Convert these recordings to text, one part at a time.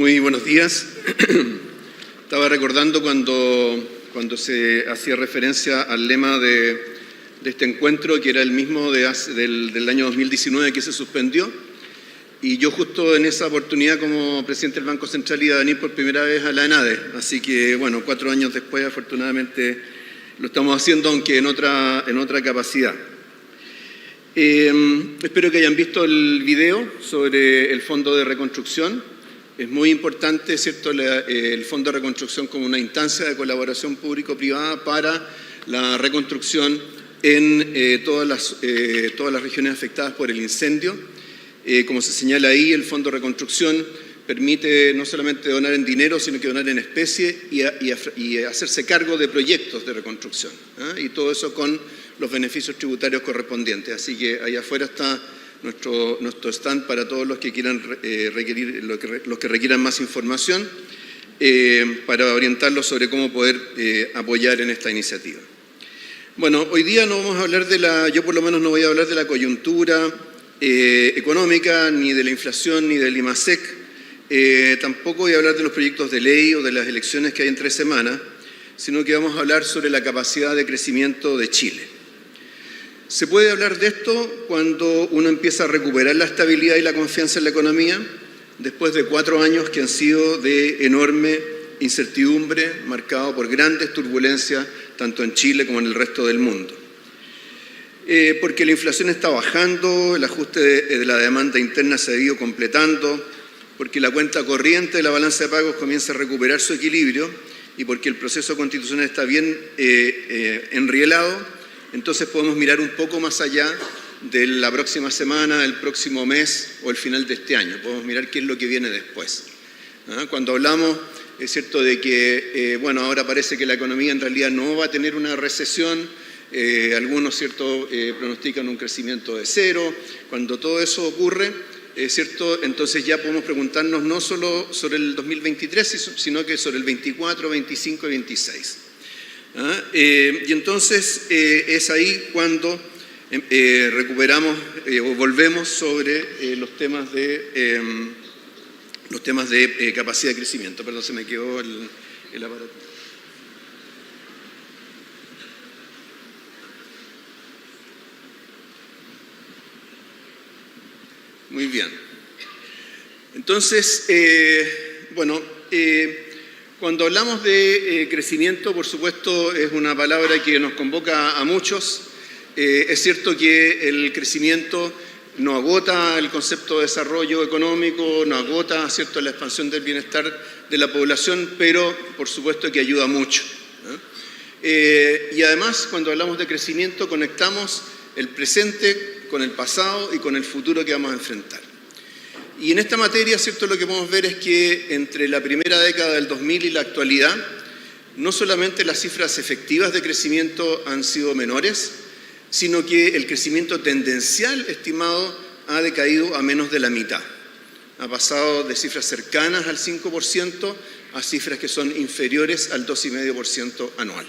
Muy buenos días. Estaba recordando cuando se hacía referencia al lema de este encuentro, que era el mismo del año 2019 que se suspendió, y yo justo en esa oportunidad como presidente del Banco Central iba a venir por primera vez a la ENADE, así que bueno, 4 años después afortunadamente lo estamos haciendo, aunque en otra capacidad. Espero que hayan visto el video sobre el Fondo de Reconstrucción. Es muy importante, ¿cierto?, el Fondo de Reconstrucción como una instancia de colaboración público-privada para la reconstrucción en todas las regiones afectadas por el incendio. Como se señala ahí, el Fondo de Reconstrucción permite no solamente donar en dinero, sino que donar en especie y hacerse cargo de proyectos de reconstrucción, y todo eso con los beneficios tributarios correspondientes. Así que allá afuera está nuestro stand para todos los que quieran los que requieran más información, para orientarlos sobre cómo poder apoyar en esta iniciativa. Bueno, hoy día no vamos a hablar yo por lo menos no voy a hablar de la coyuntura económica, ni de la inflación, ni del IMASEC. Tampoco voy a hablar de los proyectos de ley o de las elecciones que hay en 3 semanas, sino que vamos a hablar sobre la capacidad de crecimiento de Chile. Se puede hablar de esto cuando uno empieza a recuperar la estabilidad y la confianza en la economía, después de 4 años que han sido de enorme incertidumbre, marcado por grandes turbulencias, tanto en Chile como en el resto del mundo. Porque la inflación está bajando, el ajuste de la demanda interna se ha ido completando, porque la cuenta corriente de la balanza de pagos comienza a recuperar su equilibrio y porque el proceso constitucional está bien enrielado. Entonces podemos mirar un poco más allá de la próxima semana, el próximo mes o el final de este año. Podemos mirar qué es lo que viene después. Cuando hablamos, es cierto, de que, bueno, ahora parece que la economía en realidad no va a tener una recesión, algunos, cierto, pronostican un crecimiento de 0. Cuando todo eso ocurre, cierto, entonces ya podemos preguntarnos no solo sobre el 2023, sino que sobre el 24, 25 y 26. Y entonces es ahí cuando recuperamos o volvemos sobre los temas de capacidad de crecimiento. Perdón, se me quedó el aparato. Muy bien. Entonces, bueno, cuando hablamos de crecimiento, por supuesto, es una palabra que nos convoca a muchos. Es cierto que el crecimiento no agota el concepto de desarrollo económico, no agota, ¿cierto?, la expansión del bienestar de la población, pero por supuesto que ayuda mucho. Y además, cuando hablamos de crecimiento, conectamos el presente con el pasado y con el futuro que vamos a enfrentar. Y en esta materia, ¿cierto?, lo que podemos ver es que entre la primera década del 2000 y la actualidad, no solamente las cifras efectivas de crecimiento han sido menores, sino que el crecimiento tendencial estimado ha decaído a menos de la mitad. Ha pasado de cifras cercanas al 5% a cifras que son inferiores al 2,5% anual.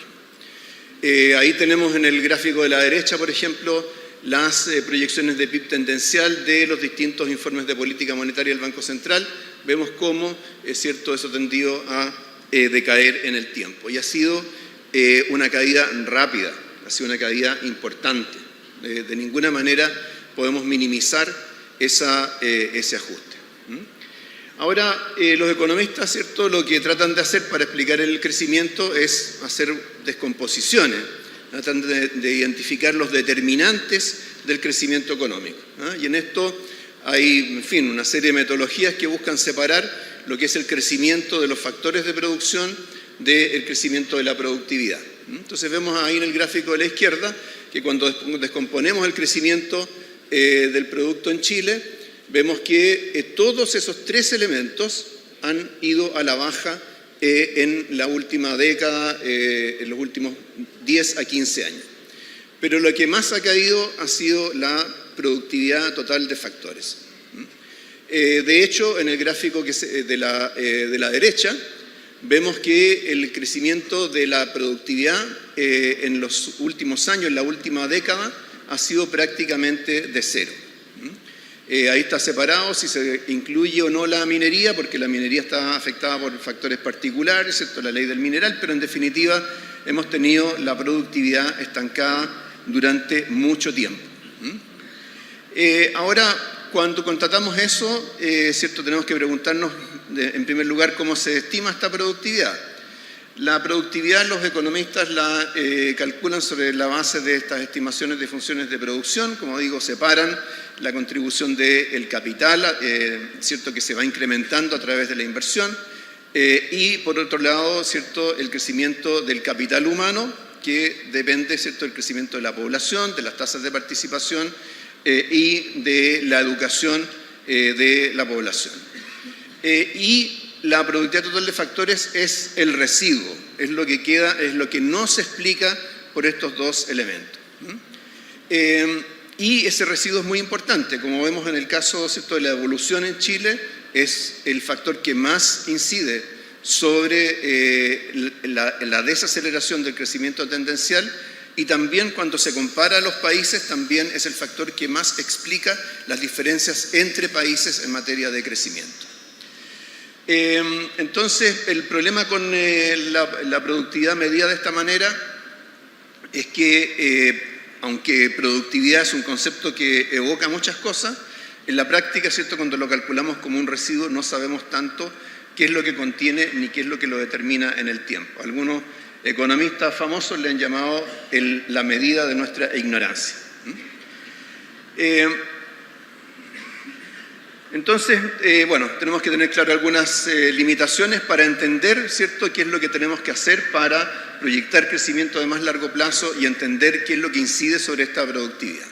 Ahí tenemos en el gráfico de la derecha, por ejemplo, las proyecciones de PIB tendencial de los distintos informes de política monetaria del Banco Central. Vemos cómo, es cierto, eso ha tendido a decaer en el tiempo. Y ha sido una caída rápida, ha sido una caída importante. De ninguna manera podemos minimizar ese ajuste. Ahora, los economistas, ¿cierto?, lo que tratan de hacer para explicar el crecimiento es hacer descomposiciones, tratan de identificar los determinantes del crecimiento económico. Y en esto hay, en fin, una serie de metodologías que buscan separar lo que es el crecimiento de los factores de producción del crecimiento de la productividad. Entonces vemos ahí en el gráfico de la izquierda que cuando descomponemos el crecimiento del producto en Chile, vemos que todos esos 3 elementos han ido a la baja en la última década, en los últimos 10 a 15 años. Pero lo que más ha caído ha sido la productividad total de factores. De hecho, en el gráfico de la derecha, vemos que el crecimiento de la productividad en los últimos años, en la última década, ha sido prácticamente de 0. Ahí está separado si se incluye o no la minería, porque la minería está afectada por factores particulares, ¿cierto? La ley del mineral, pero en definitiva hemos tenido la productividad estancada durante mucho tiempo. Ahora, cuando constatamos eso, ¿cierto? Tenemos que preguntarnos, en primer lugar, cómo se estima esta productividad. La productividad los economistas la calculan sobre la base de estas estimaciones de funciones de producción. Como digo, separan la contribución del capital, ¿cierto? Que se va incrementando a través de la inversión, y por otro lado, ¿cierto? El crecimiento del capital humano, que depende, ¿cierto? Del crecimiento de la población, de las tasas de participación y de la educación de la población. Y la productividad total de factores es el residuo, es lo que queda, es lo que no se explica por estos dos elementos. Y ese residuo es muy importante, como vemos en el caso, ¿cierto? De la evolución en Chile, es el factor que más incide sobre la desaceleración del crecimiento tendencial, y también cuando se compara a los países, también es el factor que más explica las diferencias entre países en materia de crecimiento. Entonces, el problema con la productividad medida de esta manera es que, aunque productividad es un concepto que evoca muchas cosas, en la práctica, ¿cierto? Cuando lo calculamos como un residuo, no sabemos tanto qué es lo que contiene ni qué es lo que lo determina en el tiempo. Algunos economistas famosos le han llamado la medida de nuestra ignorancia. Entonces, bueno, tenemos que tener claro algunas limitaciones para entender, ¿cierto?, qué es lo que tenemos que hacer para proyectar crecimiento de más largo plazo y entender qué es lo que incide sobre esta productividad.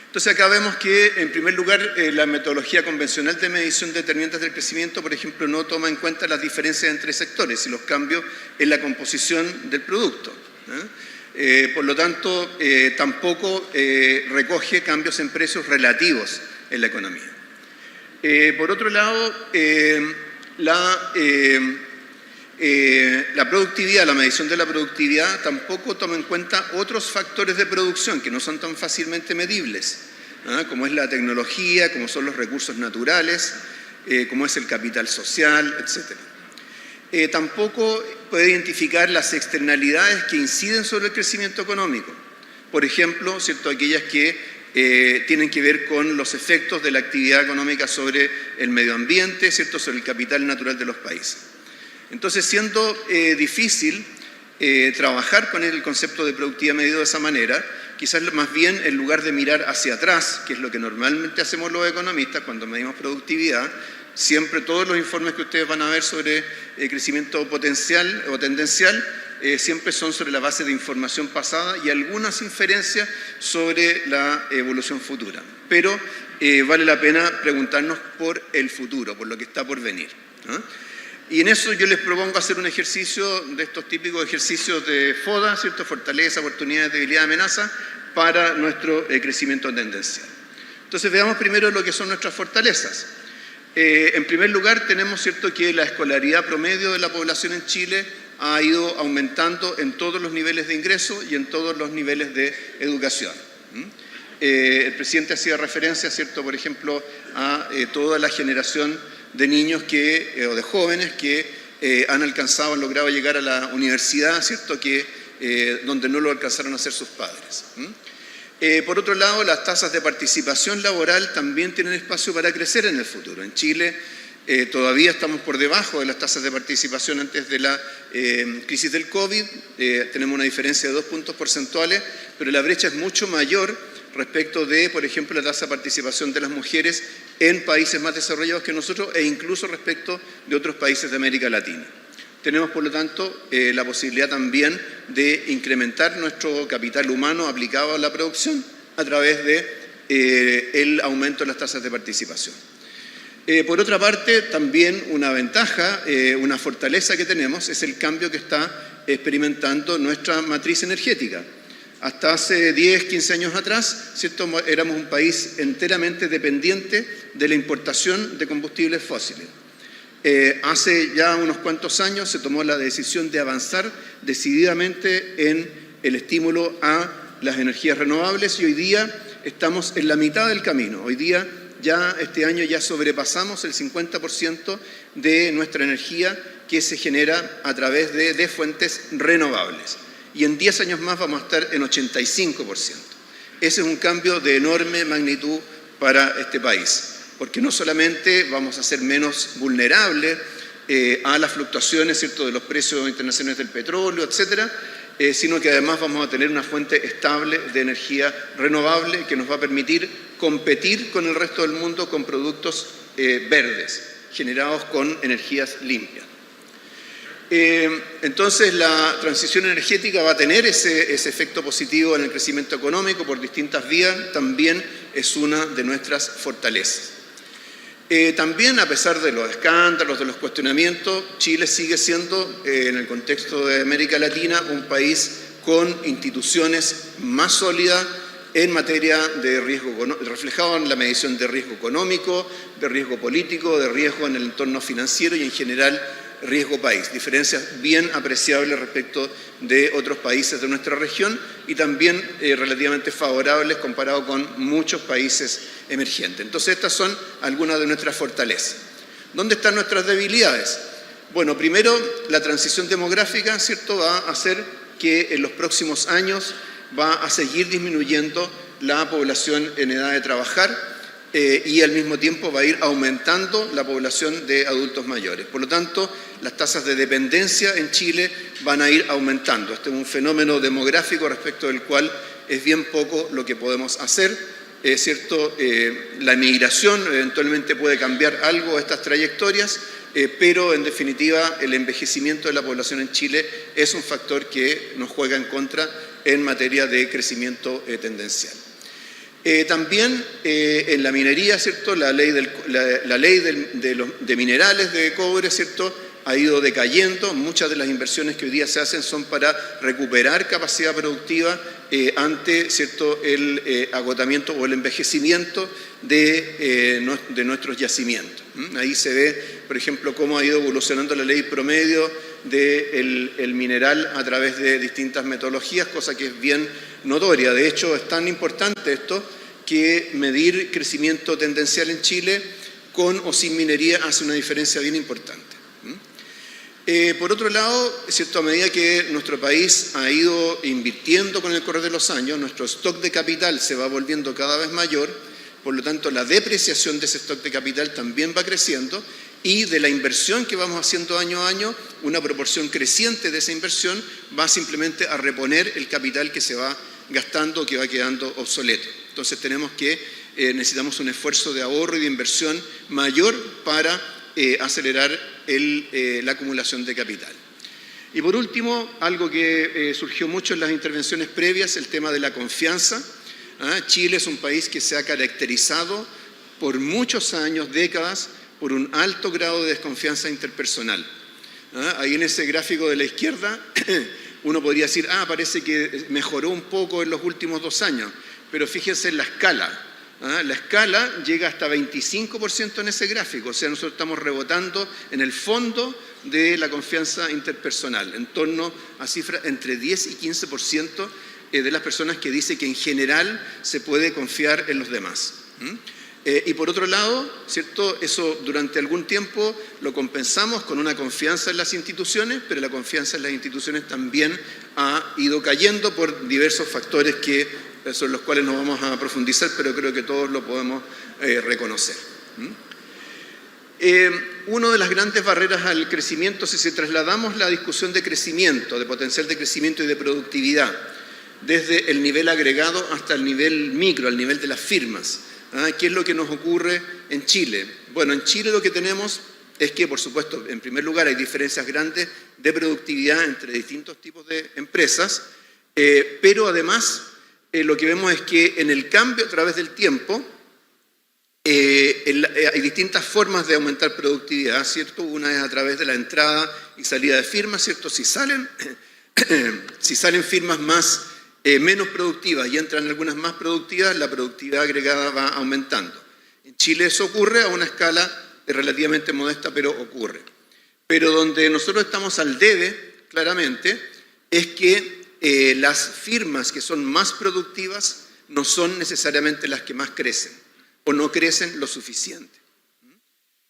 Entonces, acá vemos que, en primer lugar, la metodología convencional de medición de determinantes del crecimiento, por ejemplo, no toma en cuenta las diferencias entre sectores y los cambios en la composición del producto. Por lo tanto, tampoco recoge cambios en precios relativos en la economía. Por otro lado, la productividad, la medición de la productividad tampoco toma en cuenta otros factores de producción que no son tan fácilmente medibles, como es la tecnología, como son los recursos naturales, como es el capital social, etc. Tampoco puede identificar las externalidades que inciden sobre el crecimiento económico. Por ejemplo, ¿cierto?, aquellas que tienen que ver con los efectos de la actividad económica sobre el medio ambiente, ¿cierto?, sobre el capital natural de los países. Entonces, siendo difícil trabajar con el concepto de productividad medido de esa manera, quizás más bien en lugar de mirar hacia atrás, que es lo que normalmente hacemos los economistas cuando medimos productividad, siempre todos los informes que ustedes van a ver sobre crecimiento potencial o tendencial siempre son sobre la base de información pasada y algunas inferencias sobre la evolución futura. Pero vale la pena preguntarnos por el futuro, por lo que está por venir, ¿no? Y en eso yo les propongo hacer un ejercicio de estos típicos ejercicios de FODA, ¿cierto? Fortaleza, oportunidad, debilidad, amenaza, para nuestro crecimiento tendencial. Entonces veamos primero lo que son nuestras fortalezas. En primer lugar, tenemos, ¿cierto?, que la escolaridad promedio de la población en Chile ha ido aumentando en todos los niveles de ingreso y en todos los niveles de educación. El presidente hacía referencia, ¿cierto?, por ejemplo, a toda la generación de niños o de jóvenes que han logrado llegar a la universidad, ¿cierto?, donde no lo alcanzaron a hacer sus padres. Por otro lado, las tasas de participación laboral también tienen espacio para crecer en el futuro. En Chile todavía estamos por debajo de las tasas de participación antes de la crisis del COVID. Tenemos una diferencia de 2 puntos porcentuales, pero la brecha es mucho mayor respecto de, por ejemplo, la tasa de participación de las mujeres en países más desarrollados que nosotros e incluso respecto de otros países de América Latina. Tenemos, por lo tanto, la posibilidad también de incrementar nuestro capital humano aplicado a la producción a través del aumento de las tasas de participación. Por otra parte, también una ventaja, una fortaleza que tenemos es el cambio que está experimentando nuestra matriz energética. Hasta hace 10, 15 años atrás, ¿cierto?, éramos un país enteramente dependiente de la importación de combustibles fósiles. Hace ya unos cuantos años se tomó la decisión de avanzar decididamente en el estímulo a las energías renovables y hoy día estamos en la mitad del camino. Hoy día ya este año ya sobrepasamos el 50% de nuestra energía que se genera a través de fuentes renovables. Y en 10 años más vamos a estar en 85%. Ese es un cambio de enorme magnitud para este país, porque no solamente vamos a ser menos vulnerables a las fluctuaciones, ¿cierto?, de los precios internacionales del petróleo, etcétera, sino que además vamos a tener una fuente estable de energía renovable que nos va a permitir competir con el resto del mundo con productos verdes, generados con energías limpias. Entonces la transición energética va a tener ese efecto positivo en el crecimiento económico por distintas vías, también es una de nuestras fortalezas. También, a pesar de los escándalos, de los cuestionamientos, Chile sigue siendo, en el contexto de América Latina, un país con instituciones más sólidas en materia de riesgo, reflejado en la medición de riesgo económico, de riesgo político, de riesgo en el entorno financiero y en general riesgo país, diferencias bien apreciables respecto de otros países de nuestra región y también relativamente favorables comparado con muchos países emergentes. Entonces estas son algunas de nuestras fortalezas. ¿Dónde están nuestras debilidades? Bueno, primero la transición demográfica, ¿cierto?, va a hacer que en los próximos años va a seguir disminuyendo la población en edad de trabajar y al mismo tiempo va a ir aumentando la población de adultos mayores. Por lo tanto, las tasas de dependencia en Chile van a ir aumentando. Este es un fenómeno demográfico respecto del cual es bien poco lo que podemos hacer. ¿Cierto? La migración eventualmente puede cambiar algo estas trayectorias, pero en definitiva el envejecimiento de la población en Chile es un factor que nos juega en contra en materia de crecimiento tendencial. También en la minería, ¿cierto?, la ley de minerales de cobre, ¿cierto?, ha ido decayendo. Muchas de las inversiones que hoy día se hacen son para recuperar capacidad productiva ante, ¿cierto?, el agotamiento o el envejecimiento de nuestros yacimientos. Ahí se ve, por ejemplo, cómo ha ido evolucionando la ley promedio del mineral a través de distintas metodologías, cosa que es bien notoria. De hecho, es tan importante esto que medir crecimiento tendencial en Chile con o sin minería hace una diferencia bien importante. Por otro lado, ¿cierto?, a medida que nuestro país ha ido invirtiendo con el correr de los años, nuestro stock de capital se va volviendo cada vez mayor, por lo tanto la depreciación de ese stock de capital también va creciendo y de la inversión que vamos haciendo año a año, una proporción creciente de esa inversión va simplemente a reponer el capital que se va gastando o que va quedando obsoleto. Entonces necesitamos un esfuerzo de ahorro y de inversión mayor para acelerar la acumulación de capital. Y por último, algo que surgió mucho en las intervenciones previas, el tema de la confianza. Chile es un país que se ha caracterizado por muchos años, décadas, por un alto grado de desconfianza interpersonal. Ahí en ese gráfico de la izquierda uno podría decir, parece que mejoró un poco en los últimos 2 años, pero fíjense en la escala. La escala llega hasta 25% en ese gráfico, o sea, nosotros estamos rebotando en el fondo de la confianza interpersonal, en torno a cifras entre 10 y 15% de las personas que dice que en general se puede confiar en los demás. Y por otro lado, ¿cierto?, eso durante algún tiempo lo compensamos con una confianza en las instituciones, pero la confianza en las instituciones también ha ido cayendo por diversos factores que sobre los cuales no vamos a profundizar, pero creo que todos lo podemos reconocer. Una de las grandes barreras al crecimiento, si trasladamos la discusión de crecimiento, de potencial de crecimiento y de productividad, desde el nivel agregado hasta el nivel micro, al nivel de las firmas, ¿qué es lo que nos ocurre en Chile? Bueno, en Chile lo que tenemos es que, por supuesto, en primer lugar hay diferencias grandes de productividad entre distintos tipos de empresas, pero además lo que vemos es que en el cambio a través del tiempo hay distintas formas de aumentar productividad, ¿cierto? Una es a través de la entrada y salida de firmas, ¿cierto? Si salen firmas menos productivas y entran algunas más productivas, la productividad agregada va aumentando. En Chile eso ocurre a una escala relativamente modesta, pero ocurre. Pero donde nosotros estamos al debe, claramente, es que las firmas que son más productivas no son necesariamente las que más crecen. o no crecen lo suficiente.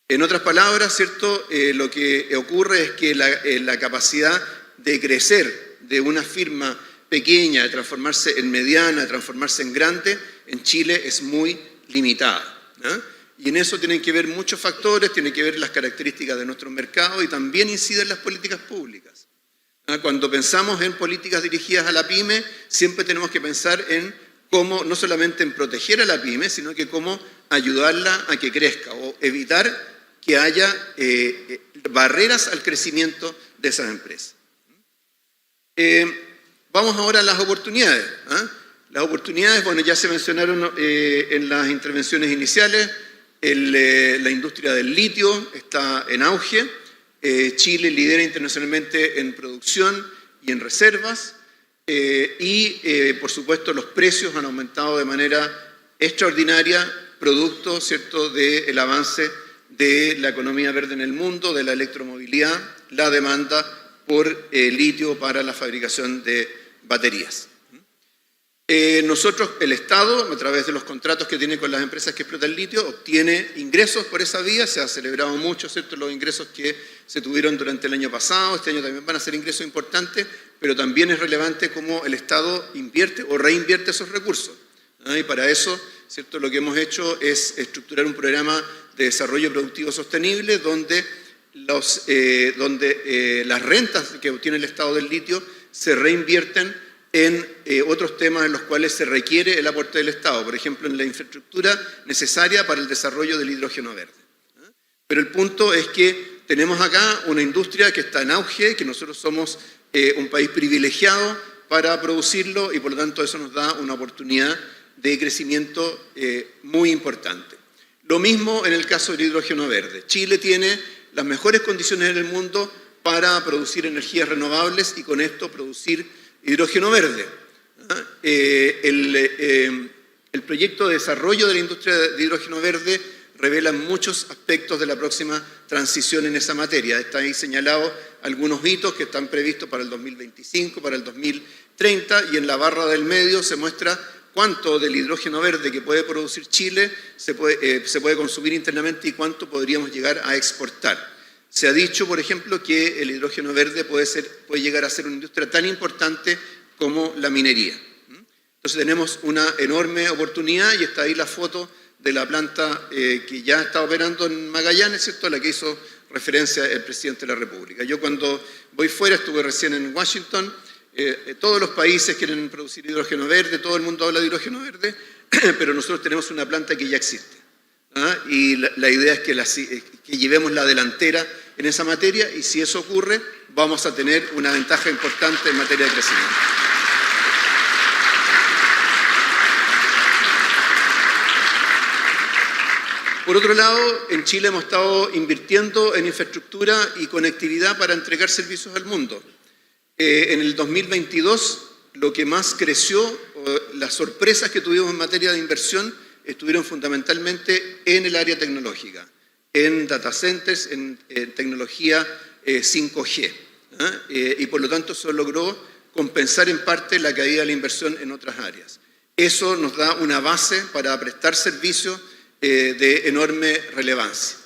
En otras palabras, ¿cierto? Lo que ocurre es que la capacidad de crecer de una firma pequeña, de transformarse en mediana, de transformarse en grande, en Chile es muy limitada, ¿no? Y en eso tienen que ver muchos factores, tienen que ver las características de nuestro mercado y también inciden las políticas públicas. Cuando pensamos en políticas dirigidas a la pyme, siempre tenemos que pensar en cómo, no solamente en proteger a la pyme, sino que cómo ayudarla a que crezca o evitar que haya barreras al crecimiento de esas empresas. Vamos ahora a las oportunidades. Las oportunidades, bueno, ya se mencionaron en las intervenciones iniciales. La industria del litio está en auge. Chile lidera internacionalmente en producción y en reservas. Por supuesto, los precios han aumentado de manera extraordinaria, producto, ¿cierto?, del avance de la economía verde en el mundo, de la electromovilidad, la demanda por litio para la fabricación de baterías. Nosotros, el Estado, a través de los contratos que tiene con las empresas que explotan litio, obtiene ingresos por esa vía. Se ha celebrado mucho, ¿cierto?, los ingresos que se tuvieron durante el año pasado. Este año también van a ser ingresos importantes, pero también es relevante cómo el Estado invierte o reinvierte esos recursos. Y para eso, ¿cierto?, lo que hemos hecho es estructurar un programa de desarrollo productivo sostenible donde las rentas que obtiene el Estado del litio se reinvierten en otros temas en los cuales se requiere el aporte del Estado, por ejemplo, en la infraestructura necesaria para el desarrollo del hidrógeno verde. Pero el punto es que tenemos acá una industria que está en auge, que nosotros somos un país privilegiado para producirlo y por lo tanto eso nos da una oportunidad de crecimiento muy importante. Lo mismo en el caso del hidrógeno verde. Chile tiene las mejores condiciones en el mundo para producir energías renovables y con esto producir hidrógeno verde. El proyecto de desarrollo de la industria de hidrógeno verde revela muchos aspectos de la próxima transición en esa materia. Están ahí señalados algunos hitos que están previstos para el 2025, para el 2030, y en la barra del medio se muestra cuánto del hidrógeno verde que puede producir Chile se puede consumir internamente y cuánto podríamos llegar a exportar. Se ha dicho, por ejemplo, que el hidrógeno verde puede llegar a ser una industria tan importante como la minería. Entonces tenemos una enorme oportunidad y está ahí la foto de la planta que ya está operando en Magallanes, ¿cierto?, a la que hizo referencia el presidente de la República. Yo cuando voy fuera, estuve recién en Washington, todos los países quieren producir hidrógeno verde, todo el mundo habla de hidrógeno verde, pero nosotros tenemos una planta que ya existe. Y la idea es que llevemos la delantera en esa materia y si eso ocurre, vamos a tener una ventaja importante en materia de crecimiento. Por otro lado, en Chile hemos estado invirtiendo en infraestructura y conectividad para entregar servicios al mundo. En el 2022, lo que más creció, las sorpresas que tuvimos en materia de inversión, estuvieron fundamentalmente en el área tecnológica, en data centers, en tecnología 5G. Y por lo tanto eso logró compensar en parte la caída de la inversión en otras áreas. Eso nos da una base para prestar servicios de enorme relevancia.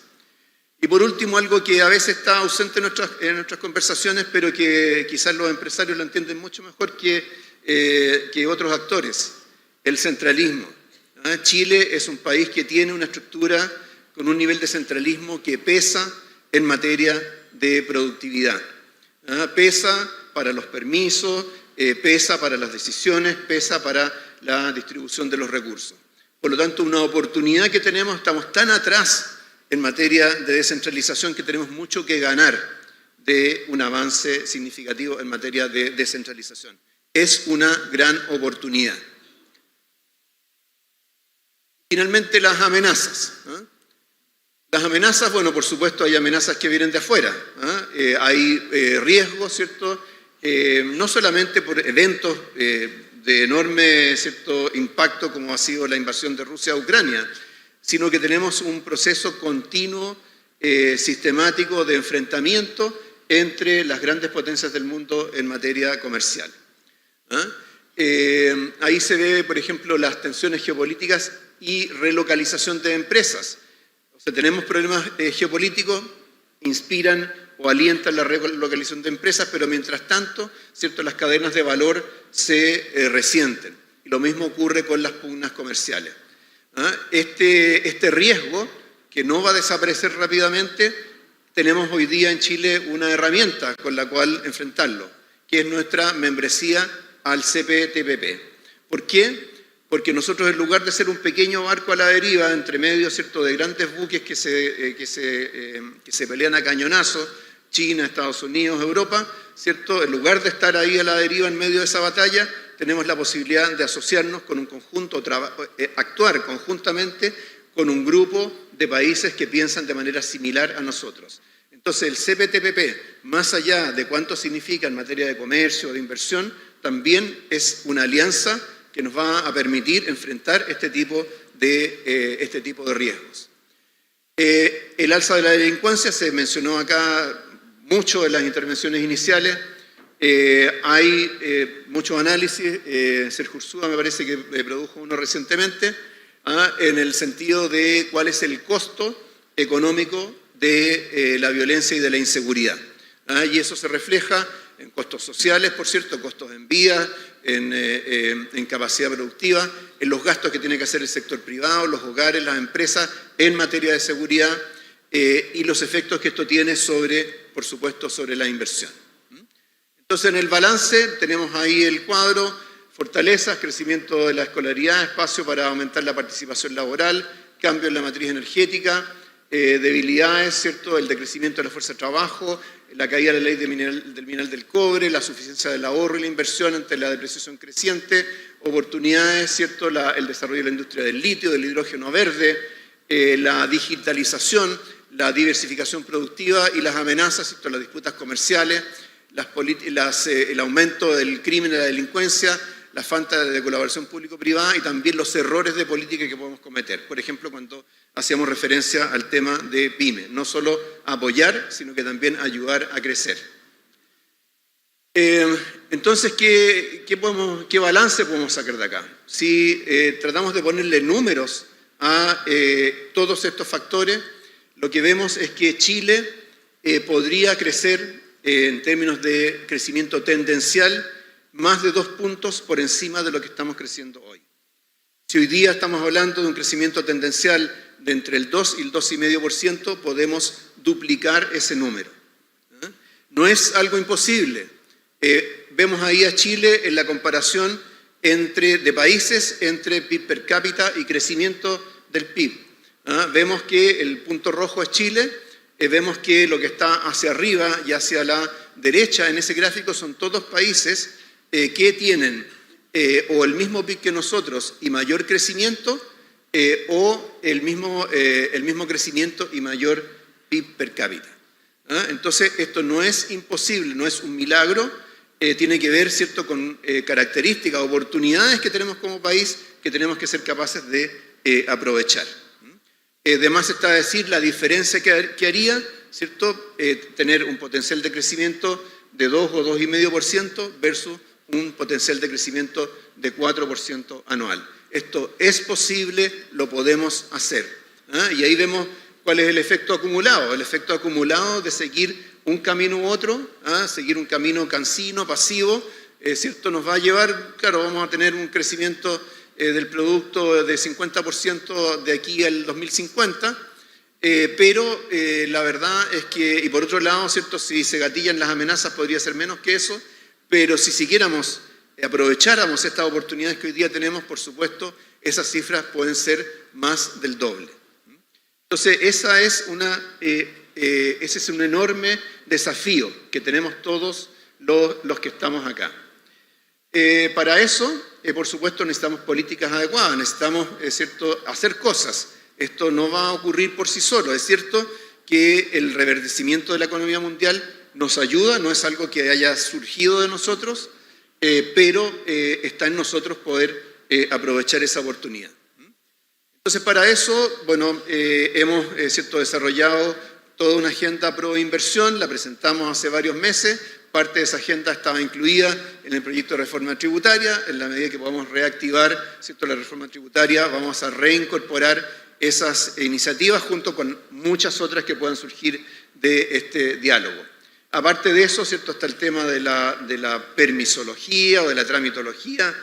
Y por último, algo que a veces está ausente en nuestras conversaciones, pero que quizás los empresarios lo entienden mucho mejor que otros actores, el centralismo. Chile es un país que tiene una estructura con un nivel de centralismo que pesa en materia de productividad. Pesa para los permisos, pesa para las decisiones, pesa para la distribución de los recursos. Por lo tanto, una oportunidad que tenemos, estamos tan atrás en materia de descentralización que tenemos mucho que ganar de un avance significativo en materia de descentralización. Es una gran oportunidad. Finalmente, las amenazas. Las amenazas, bueno, por supuesto hay amenazas que vienen de afuera. Hay riesgos, ¿cierto? No solamente por eventos de enorme, ¿cierto?, impacto como ha sido la invasión de Rusia a Ucrania, sino que tenemos un proceso continuo, sistemático de enfrentamiento entre las grandes potencias del mundo en materia comercial. Ahí se ve, por ejemplo, las tensiones geopolíticas y relocalización de empresas. O sea, tenemos problemas geopolíticos, inspiran o alientan la relocalización de empresas, pero mientras tanto, ¿cierto?, las cadenas de valor se resienten. Y lo mismo ocurre con las pugnas comerciales. Este riesgo, que no va a desaparecer rápidamente, tenemos hoy día en Chile una herramienta con la cual enfrentarlo, que es nuestra membresía al CPTPP. ¿Por qué? Porque nosotros, en lugar de ser un pequeño barco a la deriva, entre medio, ¿cierto?, de grandes buques que se pelean a cañonazos, China, Estados Unidos, Europa, ¿cierto?, en lugar de estar ahí a la deriva en medio de esa batalla, tenemos la posibilidad de asociarnos con un conjunto, actuar conjuntamente con un grupo de países que piensan de manera similar a nosotros. Entonces, el CPTPP, más allá de cuánto significa en materia de comercio o de inversión, también es una alianza que nos va a permitir enfrentar este tipo de riesgos. El alza de la delincuencia se mencionó acá mucho en las intervenciones iniciales. Hay muchos análisis, Sergio Ursúa me parece que produjo uno recientemente, en el sentido de cuál es el costo económico de la violencia y de la inseguridad. Y eso se refleja en costos sociales, por cierto, costos en vías, en capacidad productiva, en los gastos que tiene que hacer el sector privado, los hogares, las empresas, en materia de seguridad, y los efectos que esto tiene por supuesto, sobre la inversión. Entonces, en el balance tenemos ahí el cuadro: fortalezas, crecimiento de la escolaridad, espacio para aumentar la participación laboral, cambio en la matriz energética, debilidades, ¿cierto?, el decrecimiento de la fuerza de trabajo, la caída de la ley del mineral del cobre, la suficiencia del ahorro y la inversión ante la depreciación creciente, oportunidades, ¿cierto?, el desarrollo de la industria del litio, del hidrógeno verde, la digitalización, la diversificación productiva y las amenazas, ¿cierto?, las disputas comerciales, el aumento del crimen y la delincuencia, la falta de colaboración público-privada y también los errores de política que podemos cometer. Por ejemplo, cuando hacíamos referencia al tema de PYME, no solo apoyar, sino que también ayudar a crecer. Entonces, ¿qué balance podemos sacar de acá? Si tratamos de ponerle números a todos estos factores, lo que vemos es que Chile podría crecer en términos de crecimiento tendencial más de 2 puntos por encima de lo que estamos creciendo hoy. Si hoy día estamos hablando de un crecimiento tendencial de entre el 2 y el 2,5%, podemos duplicar ese número. No es algo imposible. Vemos ahí a Chile en la comparación de países entre PIB per cápita y crecimiento del PIB. Vemos que el punto rojo es Chile, vemos que lo que está hacia arriba y hacia la derecha en ese gráfico son todos países que tienen o el mismo PIB que nosotros y mayor crecimiento, o el mismo crecimiento y mayor PIB per cápita. Entonces, esto no es imposible, no es un milagro, tiene que ver, ¿cierto?, con características, oportunidades que tenemos como país que tenemos que ser capaces de aprovechar. De más está decir la diferencia que haría, ¿cierto?, tener un potencial de crecimiento de 2 o 2,5% versus un potencial de crecimiento de 4% anual. Esto es posible, lo podemos hacer. Y ahí vemos cuál es el efecto acumulado. El efecto acumulado de seguir un camino u otro, seguir un camino cansino, pasivo, ¿cierto?, nos va a llevar, claro, vamos a tener un crecimiento del producto de 50% de aquí al 2050, pero la verdad es que, y por otro lado, ¿cierto?, si se gatillan las amenazas podría ser menos que eso, pero si siguiéramos, aprovecháramos estas oportunidades que hoy día tenemos, por supuesto, esas cifras pueden ser más del doble. Entonces, ese es un enorme desafío que tenemos todos los que estamos acá. Para eso, por supuesto, necesitamos políticas adecuadas, necesitamos, ¿cierto?, hacer cosas. Esto no va a ocurrir por sí solo. Es cierto que el reverdecimiento de la economía mundial nos ayuda, no es algo que haya surgido de nosotros, pero está en nosotros poder aprovechar esa oportunidad. Entonces, para eso, bueno, hemos ¿cierto?, desarrollado toda una agenda pro inversión, la presentamos hace varios meses, parte de esa agenda estaba incluida en el proyecto de reforma tributaria. En la medida que podamos reactivar, ¿cierto?, la reforma tributaria, vamos a reincorporar esas iniciativas junto con muchas otras que puedan surgir de este diálogo. Aparte de eso, ¿cierto?, está el tema de la permisología o de la tramitología.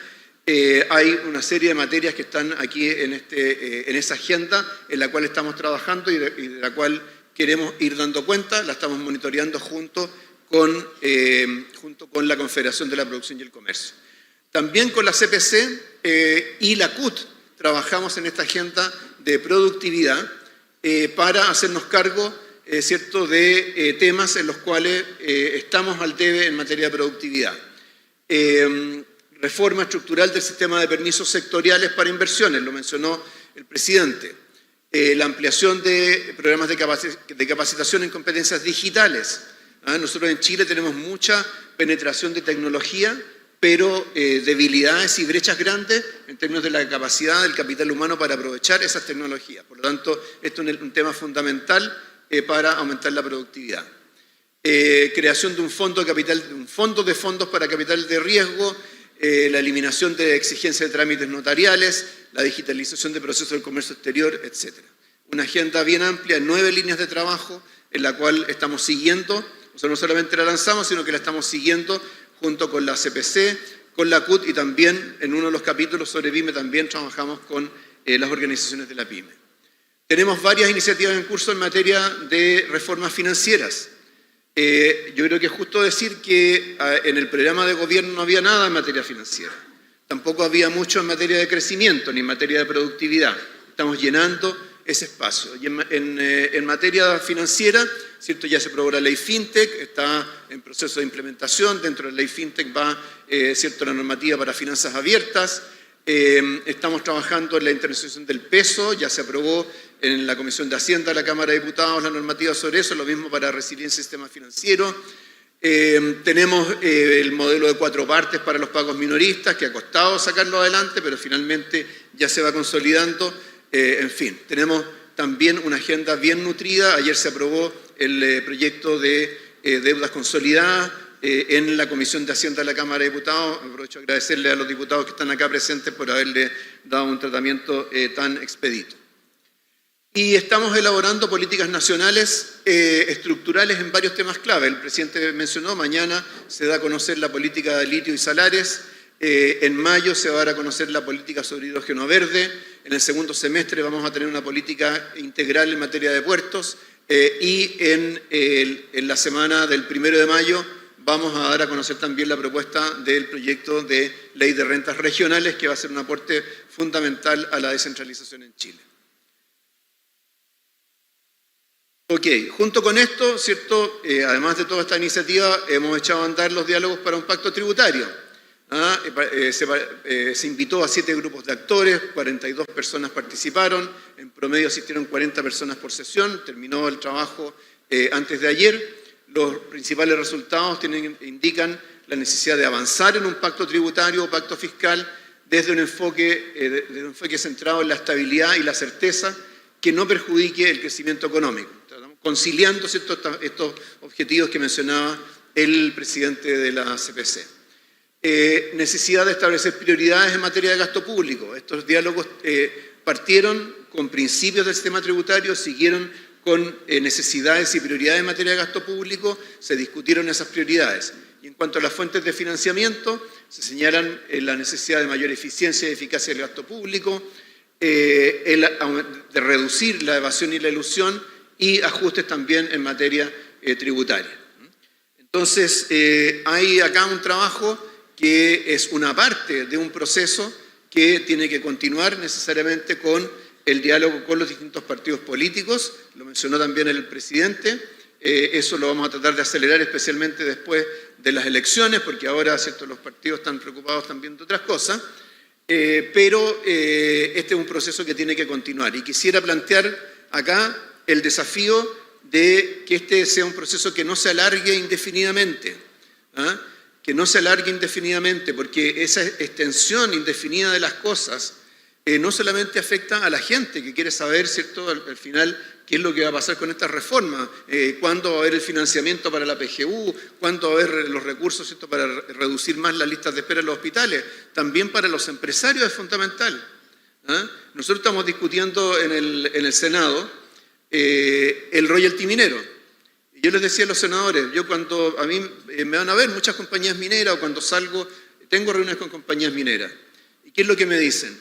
Hay una serie de materias que están aquí en esa agenda en la cual estamos trabajando y de la cual queremos ir dando cuenta. La estamos monitoreando junto con la Confederación de la Producción y el Comercio. También con la CPC y la CUT trabajamos en esta agenda de productividad para hacernos cargo, ¿cierto?, de temas en los cuales estamos al debe en materia de productividad. Reforma estructural del sistema de permisos sectoriales para inversiones, lo mencionó el presidente. La ampliación de programas de capacitación en competencias digitales. Nosotros en Chile tenemos mucha penetración de tecnología, pero debilidades y brechas grandes en términos de la capacidad del capital humano para aprovechar esas tecnologías. Por lo tanto, esto es un tema fundamental para aumentar la productividad. Creación de un fondo de fondos para capital de riesgo, la eliminación de exigencias de trámites notariales, la digitalización de procesos del comercio exterior, etc. Una agenda bien amplia, 9 líneas de trabajo, en la cual estamos siguiendo, o sea, no solamente la lanzamos, sino que la estamos siguiendo junto con la CPC, con la CUT y también en uno de los capítulos sobre PYME también trabajamos con las organizaciones de la PYME. Tenemos varias iniciativas en curso en materia de reformas financieras. Yo creo que es justo decir que en el programa de gobierno no había nada en materia financiera. Tampoco había mucho en materia de crecimiento ni en materia de productividad. Estamos llenando ese espacio. Y en materia financiera, ¿cierto?, ya se aprobó la ley FinTech, está en proceso de implementación. Dentro de la ley FinTech va, ¿cierto?, la normativa para finanzas abiertas. Estamos trabajando en la internacionalización del peso, ya se aprobó en la Comisión de Hacienda de la Cámara de Diputados la normativa sobre eso, lo mismo para resiliencia del sistema financiero. Tenemos el modelo de 4 partes para los pagos minoristas, que ha costado sacarlo adelante, pero finalmente ya se va consolidando. En fin, tenemos también una agenda bien nutrida. Ayer se aprobó el proyecto de deudas consolidadas en la Comisión de Hacienda de la Cámara de Diputados. Aprovecho a agradecerle a los diputados que están acá presentes por haberle dado un tratamiento tan expedito. Y estamos elaborando políticas nacionales estructurales en varios temas clave. El presidente mencionó, mañana se da a conocer la política de litio y salares. En mayo se va a dar a conocer la política sobre hidrógeno verde. En el segundo semestre vamos a tener una política integral en materia de puertos. Y en la semana del 1 de mayo vamos a dar a conocer también la propuesta del proyecto de ley de rentas regionales, que va a ser un aporte fundamental a la descentralización en Chile. Ok, junto con esto, ¿cierto?, además de toda esta iniciativa, hemos echado a andar los diálogos para un pacto tributario. Se invitó a 7 grupos de actores, 42 personas participaron, en promedio asistieron 40 personas por sesión, terminó el trabajo antes de ayer. Los principales resultados indican la necesidad de avanzar en un pacto tributario o pacto fiscal desde un enfoque centrado en la estabilidad y la certeza que no perjudique el crecimiento económico, conciliando, ¿cierto?, estos objetivos que mencionaba el presidente de la CPC. Necesidad de establecer prioridades en materia de gasto público. Estos diálogos partieron con principios del sistema tributario, siguieron con necesidades y prioridades en materia de gasto público, se discutieron esas prioridades. Y en cuanto a las fuentes de financiamiento, se señalan la necesidad de mayor eficiencia y eficacia del gasto público, de reducir la evasión y la elusión y ajustes también en materia tributaria. Entonces, hay acá un trabajo que es una parte de un proceso que tiene que continuar necesariamente con el diálogo con los distintos partidos políticos, lo mencionó también el presidente. Eso lo vamos a tratar de acelerar especialmente después de las elecciones, porque ahora, ¿cierto?, los partidos están preocupados también de otras cosas, pero este es un proceso que tiene que continuar. Y quisiera plantear acá el desafío de que este sea un proceso que no se alargue indefinidamente, que no se alargue indefinidamente, porque esa extensión indefinida de las cosas no solamente afecta a la gente que quiere saber, ¿cierto?, al final, qué es lo que va a pasar con esta reforma, cuándo va a haber el financiamiento para la PGU, cuándo va a haber los recursos, ¿cierto?, para reducir más las listas de espera en los hospitales. También para los empresarios es fundamental. Nosotros estamos discutiendo en el Senado el royalty minero. Yo les decía a los senadores, yo cuando a mí me van a ver muchas compañías mineras o cuando salgo, tengo reuniones con compañías mineras. ¿Y qué es lo que me dicen?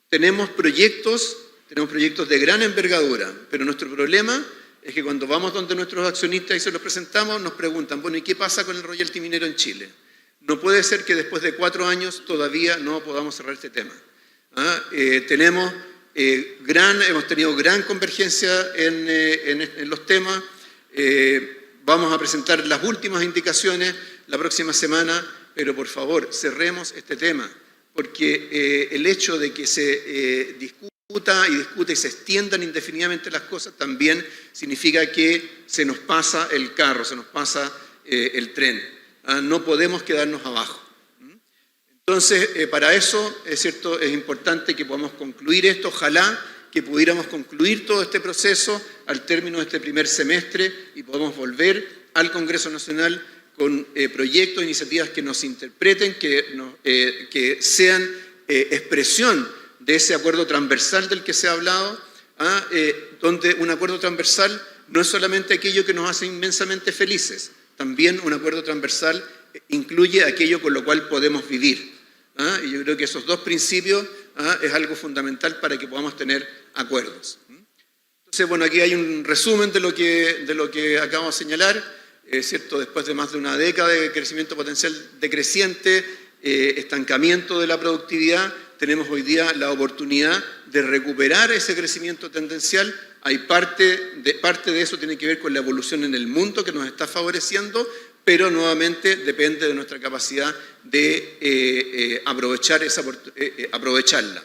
Tenemos proyectos de gran envergadura, pero nuestro problema es que cuando vamos donde nuestros accionistas y se los presentamos, nos preguntan, bueno, ¿y qué pasa con el royalty minero en Chile? No puede ser que después de 4 años todavía no podamos cerrar este tema. Hemos tenido gran convergencia en los temas. Vamos a presentar las últimas indicaciones la próxima semana, pero por favor, cerremos este tema, porque el hecho de que se discuta y se extiendan indefinidamente las cosas también significa que se nos pasa el carro, se nos pasa el tren. No podemos quedarnos abajo. Entonces, para eso, es cierto, es importante que podamos concluir esto. Ojalá que pudiéramos concluir todo este proceso al término de este primer semestre y podamos volver al Congreso Nacional con proyectos, iniciativas que nos interpreten, que sean expresión de ese acuerdo transversal del que se ha hablado, donde un acuerdo transversal no es solamente aquello que nos hace inmensamente felices, también un acuerdo transversal incluye aquello con lo cual podemos vivir. Y yo creo que esos dos principios es algo fundamental para que podamos tener acuerdos. Entonces, bueno, aquí hay un resumen de lo que acabo de señalar. ¿Cierto? Después de más de una década de crecimiento potencial decreciente, estancamiento de la productividad, tenemos hoy día la oportunidad de recuperar ese crecimiento tendencial. Hay parte de eso tiene que ver con la evolución en el mundo que nos está favoreciendo, pero nuevamente depende de nuestra capacidad de aprovecharla.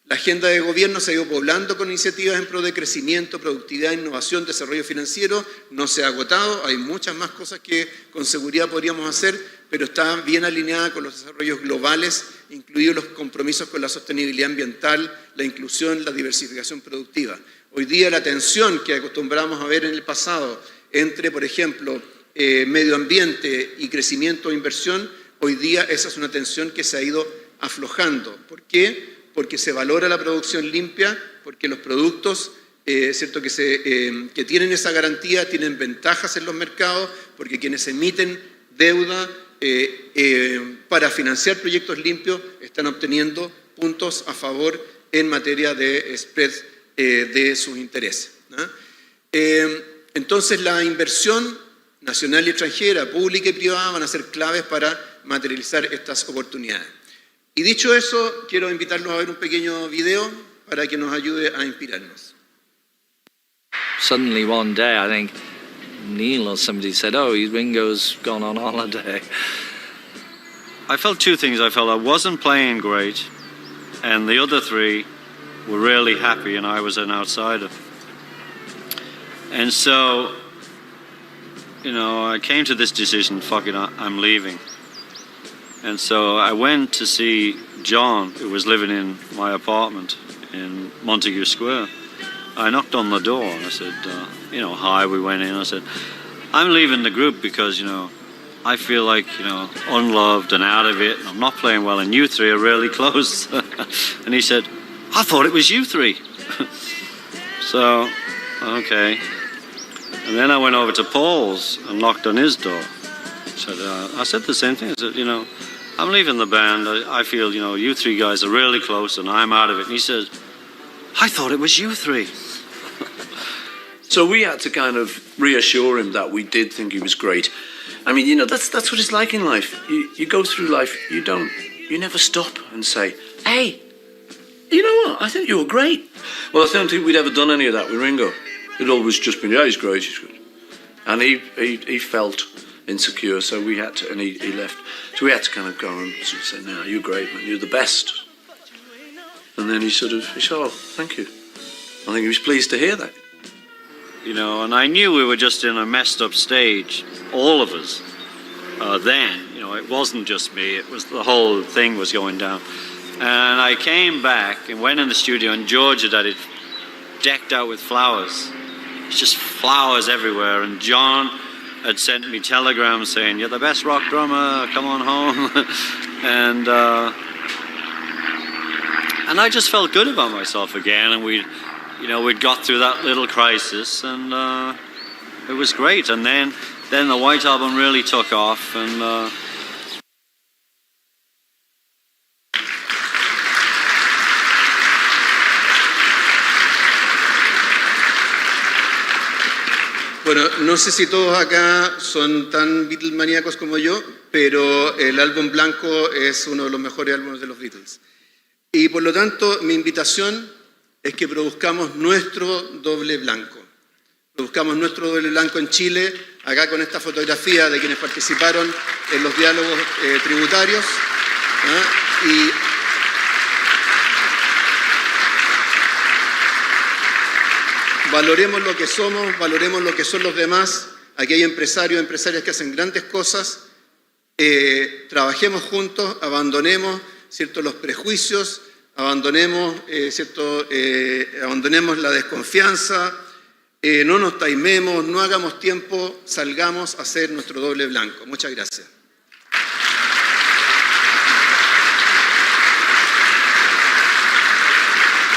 La agenda de gobierno se ha ido poblando con iniciativas en pro de crecimiento, productividad, innovación, desarrollo financiero. No se ha agotado, hay muchas más cosas que con seguridad podríamos hacer, pero está bien alineada con los desarrollos globales, incluidos los compromisos con la sostenibilidad ambiental, la inclusión, la diversificación productiva. Hoy día la tensión que acostumbramos a ver en el pasado entre, por ejemplo, medio ambiente y crecimiento e inversión, hoy día esa es una tensión que se ha ido aflojando. ¿Por qué? Porque se valora la producción limpia, porque los productos ¿cierto? Que tienen esa garantía tienen ventajas en los mercados, porque quienes emiten deuda para financiar proyectos limpios están obteniendo puntos a favor en materia de spread de sus intereses. Entonces la inversión nacional y extranjera, pública y privada, van a ser claves para materializar estas oportunidades. Y dicho eso, quiero invitarlos a ver un pequeño video para que nos ayude a inspirarnos. Suddenly one day, I think Neil or somebody said, "Oh, Ringo's gone on holiday." I felt two things. I felt I wasn't playing great, and the other three were really happy, and I was an outsider. And so, I came to this decision, fuck it, I'm leaving. And so I went to see John, who was living in my apartment in Montague Square. I knocked on the door and I said, hi, we went in. I said, I'm leaving the group because, I feel like, unloved and out of it. And I'm not playing well and you three are really close. And he said, I thought it was you three. So, okay. And then I went over to Paul's and knocked on his door. I said the same thing. I said, I'm leaving the band. I feel, you three guys are really close and I'm out of it. And he said, I thought it was you three. So we had to kind of reassure him that we did think he was great. I mean, that's what it's like in life. You go through life, you never stop and say, hey, you know what, I think you were great. Well, I don't think we'd ever done any of that with Ringo. It'd always just been, yeah, he's great, he's good. And he felt insecure, so we had to, and he left. So we had to kind of go and sort of say, no, you're great, man, you're the best. And then he said, oh, thank you. I think he was pleased to hear that. And I knew we were just in a messed up stage, all of us, then. It wasn't just me, it was the whole thing was going down. And I came back and went in the studio, and George had it decked out with flowers. It's just flowers everywhere. And John had sent me telegrams saying, "You're the best rock drummer, come on home." and I just felt good about myself again. And we'd got through that little crisis, and it was great. And then the White Album really took off, and Bueno, no sé si todos acá son tan Beatlemaníacos como yo, pero el álbum blanco es uno de los mejores álbumes de los Beatles. Y por lo tanto, mi invitación es que produzcamos nuestro doble blanco. Produzcamos nuestro doble blanco en Chile, acá con esta fotografía de quienes participaron en los diálogos tributarios. Y valoremos lo que somos, valoremos lo que son los demás. Aquí hay empresarios, empresarias que hacen grandes cosas. Trabajemos juntos, abandonemos, ¿cierto?, los prejuicios, abandonemos la desconfianza, no nos taimemos, no hagamos tiempo, salgamos a hacer nuestro doble blanco. Muchas gracias.